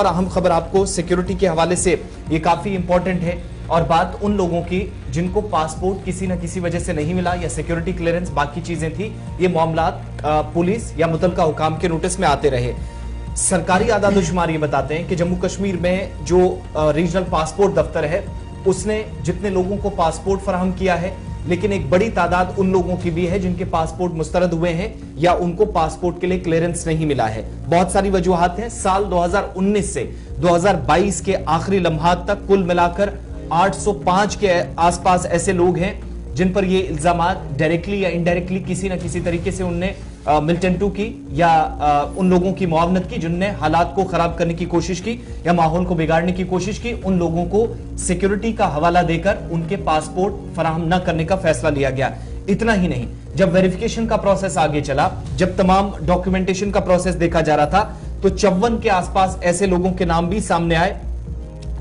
और अहम खबर आपको सिक्योरिटी के हवाले से, ये काफी इंपॉर्टेंट है और बात उन लोगों की जिनको पासपोर्ट किसी न किसी वजह से नहीं मिला या सिक्योरिटी क्लियरेंस बाकी चीजें थी। ये मामलात पुलिस या मुतलका हुकाम के नोटिस में आते रहे। सरकारी आदादोशुमार ये बताते हैं कि जम्मू कश्मीर में जो रीजनल पासपोर्ट दफ्तर है उसने जितने लोगों को पासपोर्ट फराहम किया है, लेकिन एक बड़ी तादाद उन लोगों की भी है जिनके पासपोर्ट मुस्तरद हुए हैं या उनको पासपोर्ट के लिए क्लियरेंस नहीं मिला है। बहुत सारी वजूहात हैं। साल 2019 से 2022 के आखिरी लम्हात तक कुल मिलाकर 805 के आसपास ऐसे लोग हैं जिन पर ये इल्जामात डायरेक्टली या इनडायरेक्टली किसी न किसी तरीके से उनने मिल्टन 2 की या उन लोगों की मुआवनत की जिनने हालात को खराब करने की कोशिश की या माहौल को बिगाड़ने की कोशिश की, उन लोगों को सिक्योरिटी का हवाला देकर उनके पासपोर्ट फराहम न करने का फैसला लिया गया। इतना ही नहीं, जब वेरिफिकेशन का प्रोसेस आगे चला, जब तमाम डॉक्यूमेंटेशन का प्रोसेस देखा जा रहा था, तो 54 के आसपास ऐसे लोगों के नाम भी सामने आए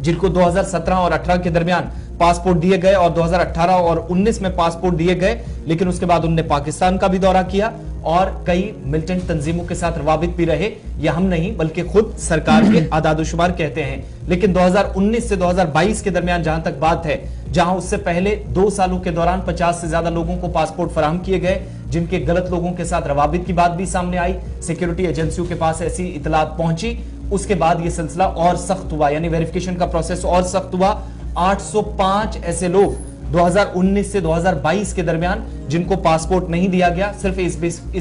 जिनको 2017 और 18 के दरमियान पासपोर्ट दिए गए और 2018 और 19 में पासपोर्ट दिए गए, लेकिन उसके बाद उन्होंने पाकिस्तान का भी दौरा किया और कई मिलिटेंट तंजीमों के साथ रवाबित भी रहे। या हम नहीं बल्कि खुद सरकार के आदादोशुमार कहते हैं। लेकिन 2019 से 2022 के दरमियान जहां तक बात है, जहां उससे पहले 2 सालों के दौरान 50 से ज्यादा लोगों को पासपोर्ट फराहम किए गए जिनके गलत लोगों के साथ रवाबित की बात भी सामने आई, सिक्योरिटी एजेंसियों के पास ऐसी इतलात पहुंची, उसके बाद यह सिलसिला और सख्त हुआ, यानी वेरिफिकेशन का प्रोसेस और सख्त हुआ। 805 ऐसे लोग 2019 से 2022 के दरमियान जिनको पासपोर्ट नहीं दिया गया, सिर्फ इस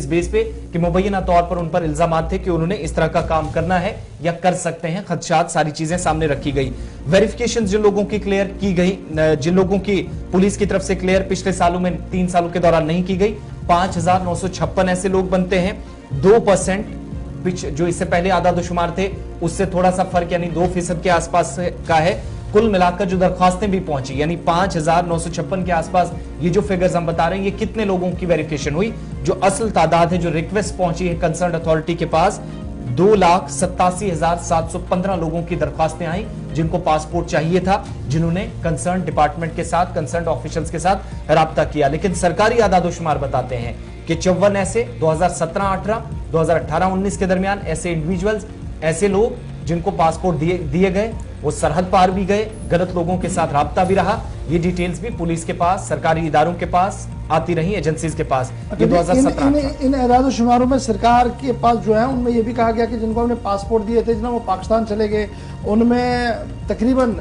बेस पे कि मुबैना तौर पर उन पर इल्जामात थे कि उन्होंने इस तरह का काम करना है या कर सकते हैं, खदशात, सारी चीजें सामने रखी गई। वेरिफिकेशन जिन लोगों की क्लियर की गई, जिन लोगों की पुलिस की तरफ से क्लियर पिछले सालों में 3 सालों के दौरान नहीं की गई, 5956 ऐसे लोग बनते हैं। 2% जो इससे पहले आदादोशुमार थे उससे थोड़ा सा फर्क, यानी 2% के आसपास का है। कुल मिलाकर जो दरख्वास्तें भी पहुंची, यानी 5956 के आसपास, ये जो फिगर्स हम बता रहे हैं, ये कितने लोगों की वेरिफिकेशन हुई। जो असल तादाद है, जो रिक्वेस्ट पहुंची है कंसर्न अथॉरिटी के पास, 2,87,715 लोगों की दरख्वास्तें आई जिनको पासपोर्ट चाहिए था, जिन्होंने कंसर्न डिपार्टमेंट के साथ, कंसर्न ऑफिशियल्स के साथ राब्ता किया। लेकिन सरकारी आदादोशुमार बताते हैं कि 54 ऐसे 2017-18, 2018-19 के दरमियान ऐसे इंडिविजुअल्स, ऐसे लोग जिनको पासपोर्ट दिए गए, वो सरहद पार भी गए, गलत लोगों के साथ राब्ता भी रहा। ये डिटेल्स भी पुलिस के पास, सरकारी इदारों के पास आती रही, एजेंसीज के पास। ये 2017 इन एदादोशुमारों में सरकार के पास जो है उनमें ये भी कहा गया कि जिनको हमने पासपोर्ट दिए थे जिन्होंने वो पाकिस्तान चले गए, उनमें तकरीबन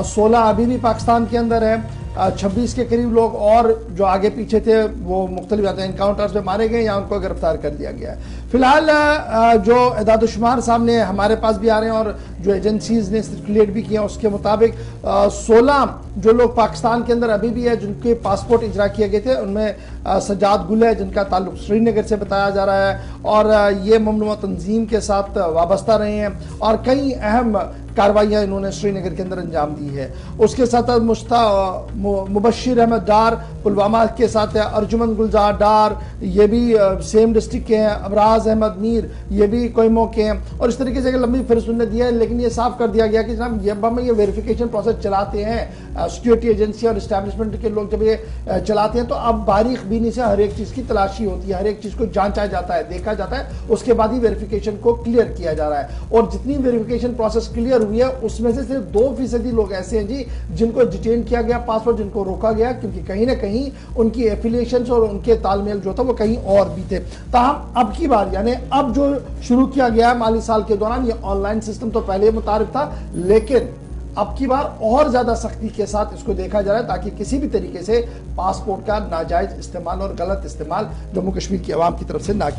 16 अभी भी पाकिस्तान के अंदर है। 26 के करीब लोग और जो आगे पीछे थे वो मुख्तलिफ एनकाउंटर्स में मारे गए या उनको गिरफ्तार कर लिया गया है। फिलहाल जो एदादोशुमार सामने हमारे पास भी आ रहे हैं और जो एजेंसीज ने सर्कुलेट भी किया उसके मुताबिक 16 जो लोग पाकिस्तान के अंदर अभी भी है जिनके पासपोर्ट इजरा किए गए थे, उनमें सज्जाद गुल है जिनका ताल्लुक श्रीनगर से बताया जा रहा है और ये ममनुआ तंजीम के साथ वाबस्ता रहे हैं और कई अहम कार्रवाइयाँ इन्होंने श्रीनगर के अंदर अंजाम दी है। उसके साथ मुबशिर अहमद डार पुलवामा के साथ है, अर्जुमन गुलजार डार ये भी सेम डिस्ट्रिक्ट के हैं, अबराज अहमद मीर ये भी कोयमो के हैं और इस तरीके से लंबी फहरिस्त उन्होंने दिया है। लेकिन ये साफ कर दिया गया कि जनाब जब हम ये वेरिफिकेशन प्रोसेस चलाते हैं, सिक्योरिटी एजेंसी और इस्टेब्लिशमेंट के लोग जब ये चलाते हैं तो अब बारीक बीनी से हर एक चीज़ की तलाशी होती है, हर एक चीज़ को जांचा जाता है, देखा जाता है, उसके बाद ही वेरिफिकेशन को क्लियर किया जा रहा है। और जितनी वेरिफिकेशन प्रोसेस क्लियर हुई है उसमें से सिर्फ 2% लोग ऐसे हैं जी जिनको डिटेन किया गया पासपोर्ट, जिनको रोका गया क्योंकि कहीं ना कहीं उनकी एफिलिएशंस और उनके तालमेल जो था वो कहीं और भी थे। ताहम अब की बार यानी अब जो शुरू किया गया है माली साल के दौरान, ये ऑनलाइन सिस्टम तो पहले मुतारिफ था, लेकिन अब की बार और ज्यादा सख्ती के साथ इसको देखा जा रहा है ताकि किसी भी तरीके से पासपोर्ट का नाजायज इस्तेमाल और गलत इस्तेमाल जम्मू कश्मीर की आवाम की तरफ से ना